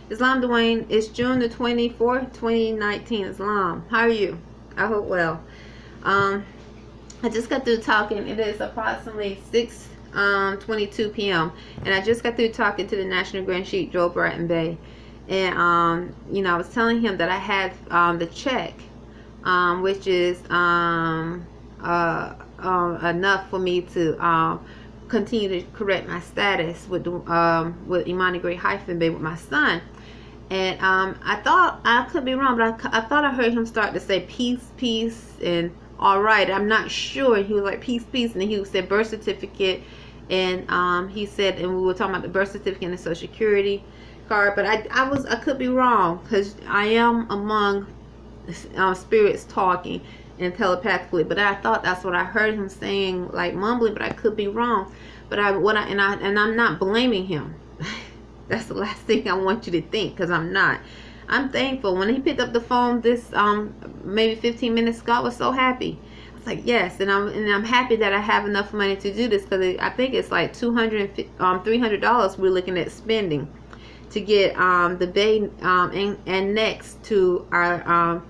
Islam Dwayne. It's June the 24th, 2019. Islam. How are you? I hope well. I just got through talking. It is approximately 6:22 p.m. and I just got through talking to the National Grand Sheik, Joe Arrington-Bey, and I was telling him that I had the check, which is enough for me to continue to correct my status with Imani Gray Bey with my son. And I thought, I could be wrong, but I thought I heard him start to say peace, peace, and all right. I'm not sure. He was like peace, peace, and then he said birth certificate, and he said, and we were talking about the birth certificate and the Social Security card. But I could be wrong, because I am among spirits talking and telepathically. But I thought that's what I heard him saying, like mumbling. But I could be wrong. But I'm not blaming him. That's the last thing I want you to think, because I'm not. I'm thankful. When he picked up the phone this maybe 15 minutes ago, I was so happy. I was like, yes, and I'm happy that I have enough money to do this, because I think it's like $300 we're looking at spending to get the Bey and next to our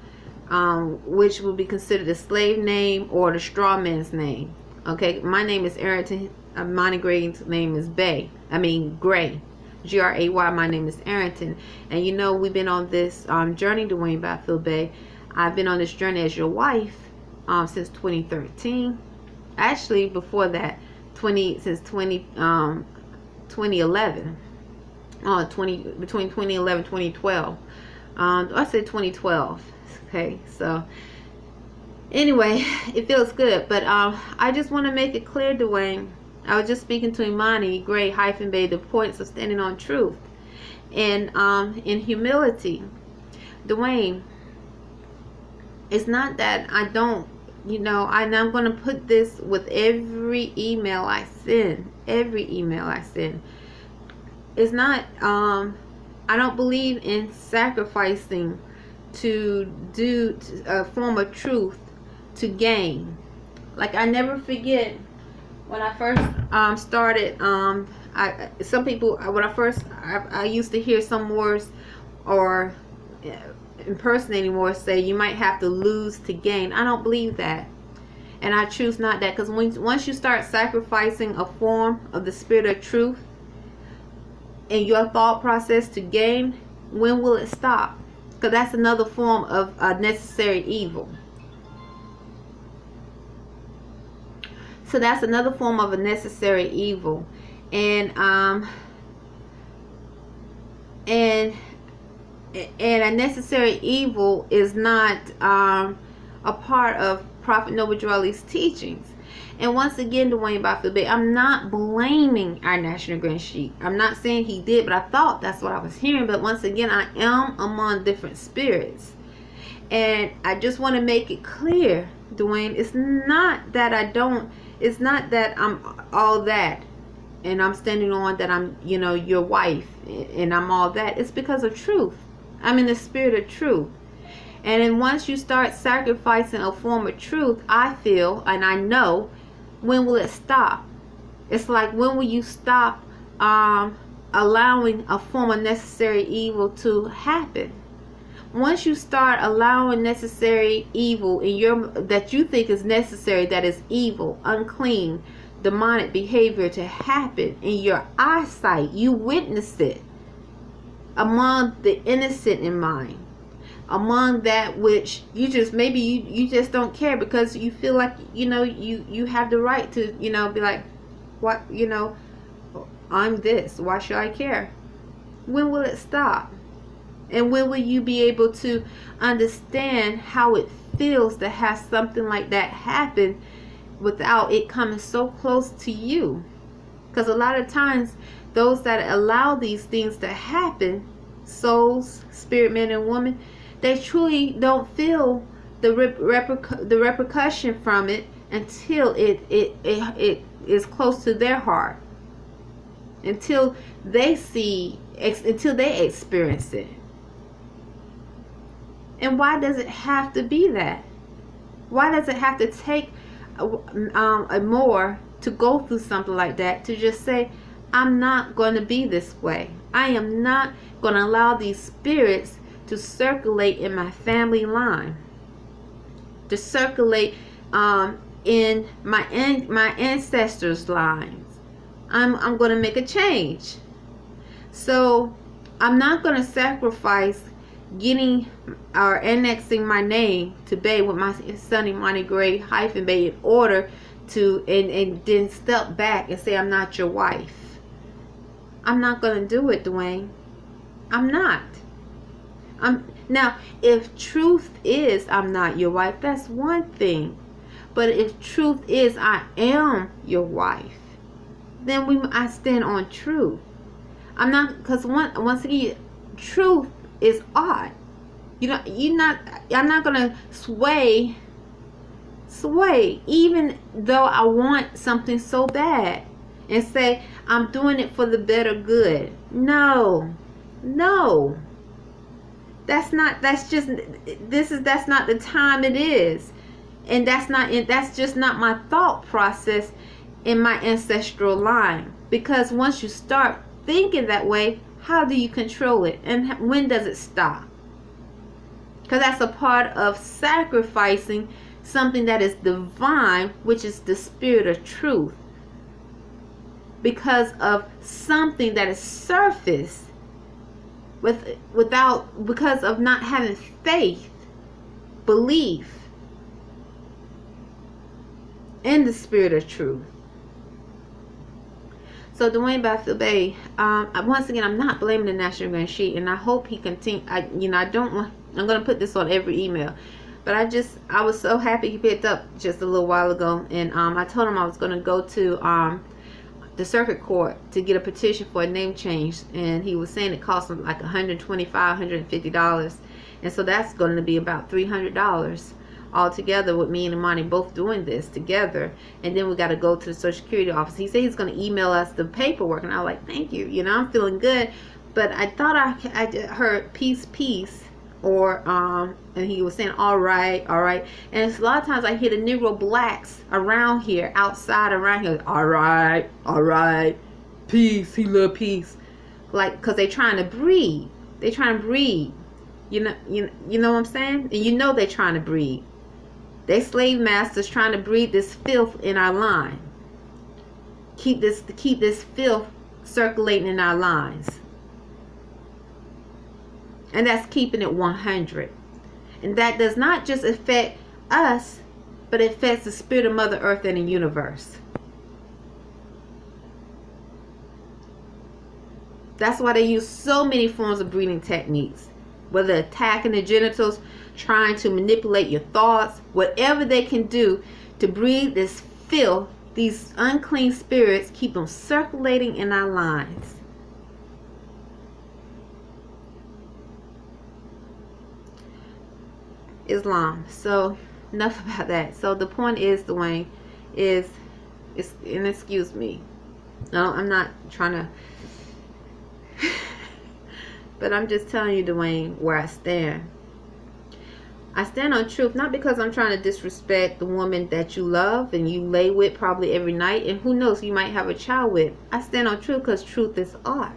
which will be considered a slave name or the straw man's name. Okay, my name is Arrington. Imani Gray's name is Bey. I mean Gray. Gray. My name is Arrington, and we've been on this journey, Dwayne Byfield Bey. I've been on this journey as your wife since 2013. Actually, before that, since 2011. Between 2011 2012. I said 2012. Okay, so anyway, it feels good, but I just want to make it clear, Dwayne. I was just speaking to Imani Gray Bey, the points of standing on truth and in humility. Dwayne, it's not that I don't, and I'm going to put this with every email I send. It's not, I don't believe in sacrificing to do a form of truth to gain. Like, I never forget when I first started, I used to hear some words or impersonating words say you might have to lose to gain. I don't believe that, and I choose not that, because once you start sacrificing a form of the spirit of truth in your thought process to gain, when will it stop? Because that's another form of necessary evil. So that's another form of a necessary evil, and a necessary evil is not a part of Prophet Noble Drew Ali's teachings. And once again, Dwayne Byfield Bey, I'm not blaming our National Grand Sheik. I'm not saying he did, but I thought that's what I was hearing. But once again, I am among different spirits, and I just want to make it clear, Dwayne. It's not that It's not that I'm all that and I'm standing on that I'm, your wife and I'm all that. It's because of truth. I'm in the spirit of truth. And then once you start sacrificing a form of truth, I feel and I know, when will it stop? It's like, when will you stop allowing a form of necessary evil to happen? Once you start allowing necessary evil that you think is necessary, that is evil, unclean, demonic behavior to happen in your eyesight, you witness it among the innocent in mind, among that which you just maybe you just don't care, because you feel like you have the right to be like, what, I'm this, why should I care? When will it stop? And when will you be able to understand how it feels to have something like that happen without it coming so close to you? Because a lot of times, those that allow these things to happen, souls, spirit men and women, they truly don't feel the repercussion from it until it is close to their heart, until they experience it. And why does it have to be that? Why does it have to take more to go through something like that to just say, I'm not going to be this way? I am not going to allow these spirits to circulate in my family line, to circulate in my ancestors' lines. I'm going to make a change. So I'm not going to sacrifice getting or annexing my name to Bey with my son Imani Gray -Bey in order to and then step back and say I'm not your wife. I'm not going to do it, Dwayne. I'm not. Now, if truth is I'm not your wife, that's one thing. But if truth is I am your wife, then I stand on truth. I'm not, because once again, truth is odd. I'm not gonna sway, even though I want something so bad, and say I'm doing it for the better good. No, that's not the time it is, and that's just not my thought process in my ancestral line. Because once you start thinking that way, how do you control it, and when does it stop? Because that's a part of sacrificing something that is divine, which is the spirit of truth, because of something that is surface, because of not having faith, belief in the spirit of truth. So Dwayne Bey, once again, I'm not blaming the National Grand Sheet, and I hope he continue. I'm going to put this on every email, but I was so happy he picked up just a little while ago, and I told him I was going to go to the circuit court to get a petition for a name change, and he was saying it cost him like $125, $150, and so that's going to be about $300 all together, with me and Imani both doing this together. And then we got to go to the Social Security office. He said he's going to email us the paperwork, and I was like, thank you, I'm feeling good. But I thought I heard peace, or and he was saying all right, and it's a lot of times I hear the Negro blacks around here, outside around here, all right, peace, he love peace, like, because they trying to breed, you know what I'm saying? And they're trying to breed. They slave masters trying to breed this filth in our line. Keep this filth circulating in our lines. And that's keeping it 100. And that does not just affect us, but it affects the spirit of Mother Earth and the universe. That's why they use so many forms of breeding techniques. Whether attacking the genitals, trying to manipulate your thoughts, whatever they can do to breed this filth, these unclean spirits, keep them circulating in our lines. Islam. So enough about that. So the point is, Dwayne, and excuse me, no, I'm not trying to but I'm just telling you, Dwayne, where I stand. I stand on truth, not because I'm trying to disrespect the woman that you love and you lay with probably every night, and who knows, you might have a child with. I stand on truth because truth is art.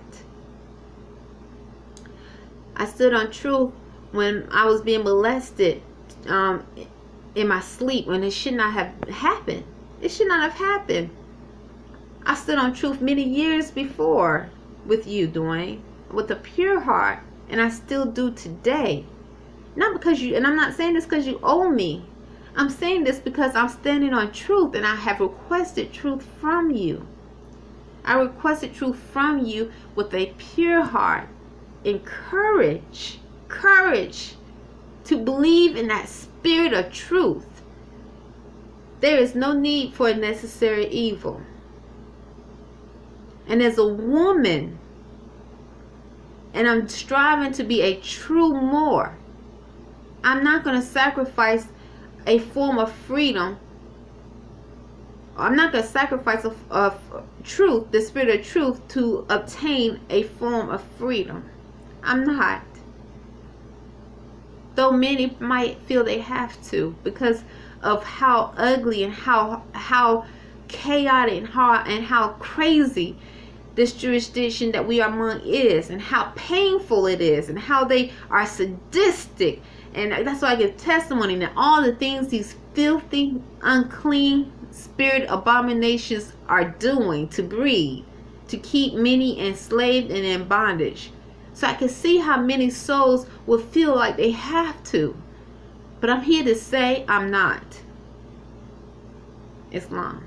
I stood on truth when I was being molested in my sleep, when it should not have happened. It should not have happened. I stood on truth many years before with you, Dwayne, with a pure heart, and I still do today. Not because you, and I'm not saying this because you owe me. I'm saying this because I'm standing on truth, and I have requested truth from you. I requested truth from you with a pure heart and courage to believe in that spirit of truth. There is no need for a necessary evil. And as a woman, and I'm striving to be a true Moor, I'm not going to sacrifice a form of freedom. I'm not going to sacrifice of truth, the spirit of truth, to obtain a form of freedom. I'm not. Though many might feel they have to, because of how ugly and how chaotic and how crazy this jurisdiction that we are among is, and how painful it is, and how they are sadistic. And that's why I give testimony that all the things these filthy, unclean spirit abominations are doing to breed, to keep many enslaved and in bondage. So I can see how many souls will feel like they have to. But I'm here to say I'm not. Islam.